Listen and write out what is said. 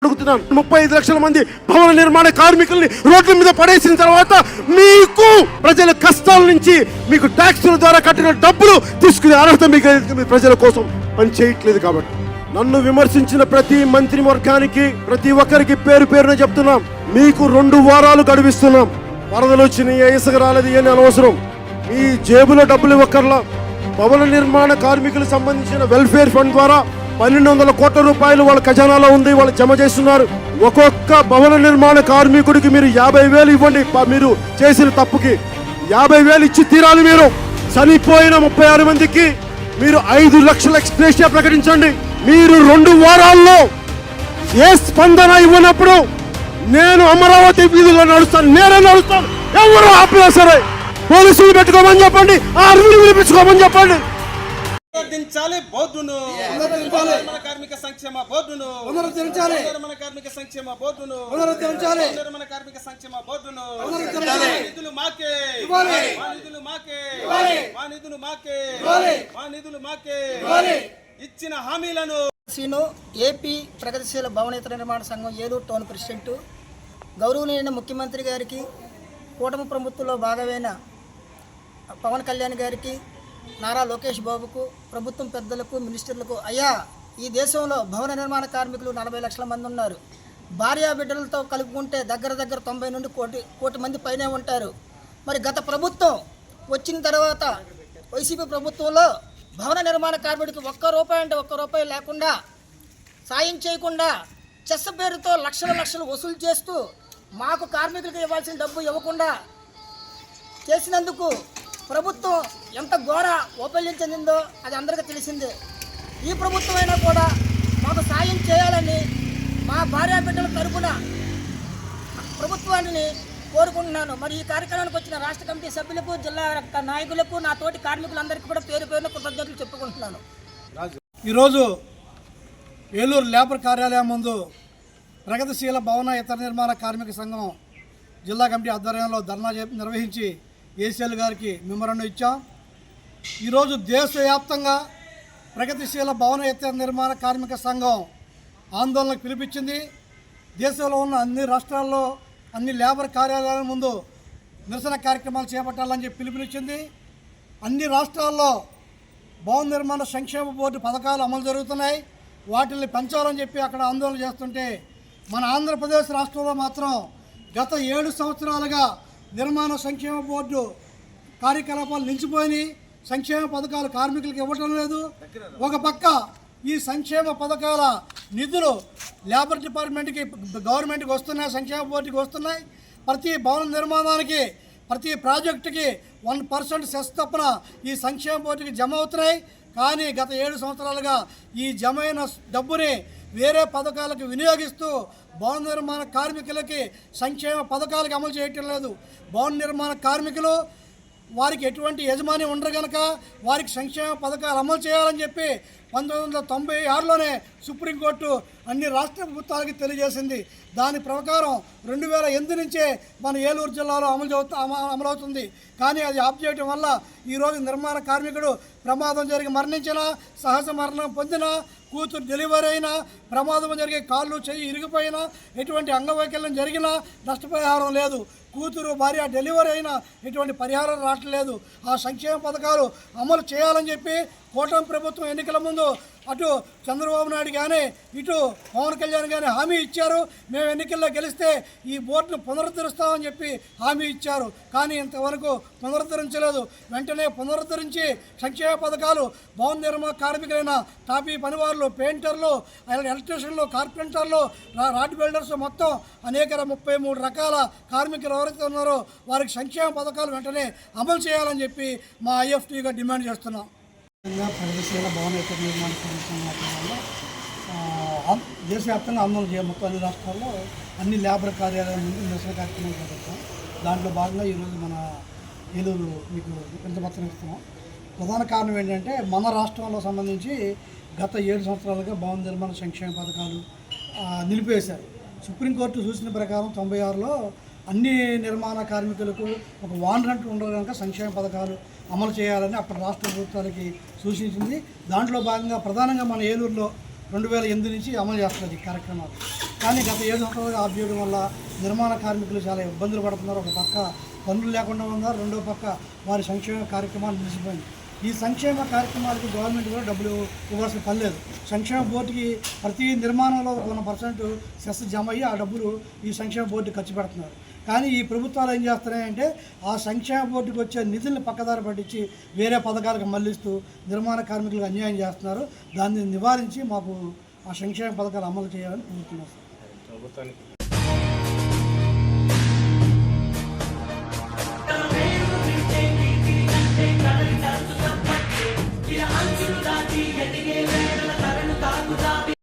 అడుగుతున్నాను. 35 లక్షల మంది భవన నిర్మాణ కార్మికుల్ని రోడ్ల మీద పడేసిన తర్వాత మీకు ప్రజల కష్టాల నుంచి మీకు ట్యాక్సుల ద్వారా కట్టిన డబ్బులు తీసుకునే అర్హత మీకు మీ ప్రజల కోసం పని చేయట్లేదు. కాబట్టి నన్ను విమర్శించిన ప్రతి మంత్రి వర్గానికి ప్రతి ఒక్కరికి పేరు పేరున చెప్తున్నాం, మీకు 2 వారాలు గడువిస్తున్నాం. వరదలు వచ్చినాయి, ఇసుక రాలేదు, ఏమి అనవసరం. మీ జేబులో డబ్బులు ఇవ్వక్కర్లా. భవన నిర్మాణ కార్మికులకు సంబంధించిన వెల్ఫేర్ ఫండ్ ద్వారా 1200 కోట్ల రూపాయలు వాళ్ళ ఖజానాలో ఉంది, వాళ్ళు జమ చేస్తున్నారు. ఒక్కొక్క భవన నిర్మాణ కార్మికుడికి మీరు 50,000 ఇవ్వండి. మీరు చేసిన తప్పుకి 50,000 ఇచ్చి తీరాలి. మీరు చనిపోయిన 36 మందికి మీరు 5 లక్షల ఎక్స్‌గ్రేషియా ప్రకటించండి. మీరు 2 వారాల్లో ఏ స్పందన ఇవ్వనప్పుడు నేను అమరావతి వీధుల్లో నడుస్తాను, నేనే నడుస్తాను. ఎవరు ఆపినా సరే పోలీసులు పెట్టుకోమని చెప్పండి, ఆర్మీని పిలిపించుకోమని చెప్పండి. పునరుద్ధరించాలి బోర్డును, మన కార్మిక సంక్షేమ బోర్డును, మన కార్మిక సంక్షేమ బోర్డును, మన కార్మిక సంక్షేమ బోర్డును. నిధులు మాకే, మా నిధులు మాకే, మా నిధులు మాకే, మా నిధులు మాకే. ఇచ్చిన హామీలను ఏపీ ప్రగతిశీల భవనేతర నిర్మాణ సంఘం ఏలూరు టౌన్ ప్రెసిడెంట్, గౌరవనీయ ముఖ్యమంత్రి గారికి, కూటమి ప్రభుత్వంలో భాగమైన పవన్ కళ్యాణ్ గారికి, నారా లోకేష్ బాబుకు, ప్రభుత్వం పెద్దలకు, మినిస్టర్లకు, అయ్యా ఈ దేశంలో భవన నిర్మాణ కార్మికులు 40 లక్షల మంది ఉన్నారు. భార్యా బిడ్డలతో కలుపుకుంటే దగ్గర 90 నుండి కోటి మంది పైనే ఉంటారు. మరి గత ప్రభుత్వం వచ్చిన తర్వాత వైసీపీ ప్రభుత్వంలో భవన నిర్మాణ కార్మికుడికి ఒక్క రూపాయి లేకుండా, సాయం చేయకుండా, చెత్త పేరుతో లక్షలు వసూలు చేస్తూ మాకు కార్మికులకు ఇవ్వాల్సిన డబ్బు ఇవ్వకుండా చేసినందుకు ప్రభుత్వం ఎంత ఘోర వైఫల్యం చెందిందో అది అందరికీ తెలిసిందే. ఈ ప్రభుత్వం అయినా కూడా మాకు సాయం చేయాలని మా భార్యా బిడ్డల తరపున ప్రభుత్వాన్ని కోరుకుంటున్నాను. మరి ఈ కార్యక్రమానికి వచ్చిన రాష్ట్ర కమిటీ సభ్యులకు, జిల్లా నాయకులకు, నా తోటి కార్మికులందరికీ కూడా పేరు పేరున కృతజ్ఞతలు చెప్పుకుంటున్నాను. ఈరోజు ఏలూరు లేబర్ కార్యాలయం ముందు ప్రగతిశీల భవన ఇతర నిర్మాణ కార్మిక సంఘం జిల్లా కమిటీ ఆధ్వర్యంలో ధర్నా నిర్వహించి ఏసీఎల్ గారికి మెమోరాండం ఇచ్చాం. ఈరోజు దేశవ్యాప్తంగా ప్రగతిశీల భవన ఇతర నిర్మాణ కార్మిక సంఘం ఆందోళనకు పిలిపించింది. దేశంలో ఉన్న అన్ని రాష్ట్రాల్లో అన్ని లేబర్ కార్యాలయాల ముందు నిరసన కార్యక్రమాలు చేపట్టాలని చెప్పి పిలుపునిచ్చింది. అన్ని రాష్ట్రాల్లో భవన నిర్మాణ సంక్షేమ బోర్డు పథకాలు అమలు జరుగుతున్నాయి. వాటిని పెంచాలని చెప్పి అక్కడ ఆందోళన చేస్తుంటే, మన ఆంధ్రప్రదేశ్ రాష్ట్రంలో మాత్రం గత 7 సంవత్సరాలుగా నిర్మాణ సంక్షేమ బోర్డు కార్యకలాపాలు నిలిచిపోయినాయి. సంక్షేమ పథకాలు కార్మికులకు ఇవ్వటం లేదు. ఒక పక్క ఈ సంక్షేమ పథకాల నిధులు లేబర్ డిపార్ట్మెంట్కి, గవర్నమెంట్కి వస్తున్నాయి, సంక్షేమ బోర్డుకి వస్తున్నాయి. ప్రతి భవన నిర్మాణానికి, ప్రతి ప్రాజెక్టుకి 1% సెస్ తప్పున ఈ సంక్షేమ బోర్డుకి జమ అవుతున్నాయి. కానీ గత 7 సంవత్సరాలుగా ఈ జమ అయిన డబ్బుని వేరే పథకాలకు వినియోగిస్తూ భవన నిర్మాణ కార్మికులకి సంక్షేమ పథకాలకు అమలు చేయటం లేదు. భవన నిర్మాణ కార్మికులు వారికి ఎటువంటి యజమాని ఉండరు కనుక వారికి సంక్షేమ పథకాలు అమలు చేయాలని చెప్పి 1996లోనే సుప్రీంకోర్టు అన్ని రాష్ట్ర ప్రభుత్వాలకి తెలియజేసింది. దాని ప్రకారం 2008 నుంచే మన ఏలూరు జిల్లాలో అమలవుతుంది. కానీ అది ఆఫ్ చేయడం వల్ల ఈరోజు నిర్మాణ కార్మికుడు ప్రమాదం జరిగి మరణించినా, సహజ మరణం పొందినా, కూతురు డెలివరీ అయినా, ప్రమాదం జరిగే కాళ్ళు చెయ్యి ఇరిగిపోయినా, ఎటువంటి అంగవైకల్యం జరిగినా నష్టపరిహారం లేదు. కూతురు భార్య డెలివరీ అయినా ఎటువంటి పరిహారం రావట్లేదు. ఆ సంక్షేమ పథకాలు అమలు చేయాలని చెప్పి కూటమి ప్రభుత్వం ఎన్నికల ముందు అటు చంద్రబాబు నాయుడు కానీ ఇటు పవన్ కళ్యాణ్ కానీ హామీ ఇచ్చారు. మేము ఎన్నికల్లో గెలిస్తే ఈ బోర్డును పునరుద్ధరిస్తామని చెప్పి హామీ ఇచ్చారు. కానీ ఇంతవరకు పునరుద్ధరించలేదు. వెంటనే పునరుద్ధరించి సంక్షేమ పథకాలు భవన నిర్మాణ కార్మికులైన టాపీ పనివారులు, పెయింటర్లు, ఎలక్ట్రీషియన్లు, కార్పెంటర్లు, రాడ్ బిల్డర్స్ మొత్తం అనేక 33 రకాల కార్మికులు ఎవరైతే ఉన్నారో వారికి సంక్షేమ పథకాలు వెంటనే అమలు చేయాలని చెప్పి మా ఐఎఫ్టీగా డిమాండ్ చేస్తున్నాం. ప్రగతిశీల భవన ఇతర నిర్మాణ కార్యక్రమాల్లో దేశవ్యాప్తంగా ఆందోళన చేయాలి. మొత్తం అన్ని రాష్ట్రాల్లో అన్ని లేబర్ కార్యాలయాల ముందు నిరసన కార్యక్రమాలు చేపడతాం. దాంట్లో భాగంగా ఈరోజు మన ఏలూరు మీకు వింతపత్రం ఇస్తున్నాం. ప్రధాన కారణం ఏంటంటే, మన రాష్ట్రంలో సంబంధించి గత 7 సంవత్సరాలుగా భవన నిర్మాణ సంక్షేమ పథకాలు నిలిపివేశారు. సుప్రీంకోర్టు సూచన ప్రకారం 96లో అన్ని నిర్మాణ కార్మికులకు ఒక వానరంట్ ఉండదు కనుక సంక్షేమ పథకాలు అమలు చేయాలని అప్పటి రాష్ట్ర ప్రభుత్వాలకి సూచించింది. దాంట్లో భాగంగా ప్రధానంగా మన ఏలూరులో 2008 నుంచి అమలు చేస్తున్నారు ఈ కార్యక్రమాలు. కానీ గత 7 సంవత్సరాలుగా ఆపేయడం వల్ల నిర్మాణ కార్మికులు చాలా ఇబ్బందులు పడుతున్నారు. ఒక పక్క పనులు లేకుండా ఉన్నారు, రెండో పక్క వారి సంక్షేమ కార్యక్రమాలు నిలిచిపోయింది. ఈ సంక్షేమ కార్యక్రమాలకు గవర్నమెంట్ కూడా డబ్బులు ఇవ్వాల్సిన పని లేదు. సంక్షేమ బోర్డుకి ప్రతి నిర్మాణంలో 1% సెస్ జమ అయ్యి ఆ డబ్బులు ఈ సంక్షేమ బోర్డు ఖర్చు పెడుతున్నారు. కానీ ఈ ప్రభుత్వాలు ఏం చేస్తున్నాయంటే ఆ సంక్షేమ బోర్డుకి వచ్చే నిధుల్ని పక్కదారి పట్టించి వేరే పథకాలకు మళ్లిస్తూ నిర్మాణ కార్మికులకు అన్యాయం చేస్తున్నారు. దాన్ని నివారించి మాకు ఆ సంక్షేమ పథకాలు అమలు చేయాలని కోరుతున్నాం.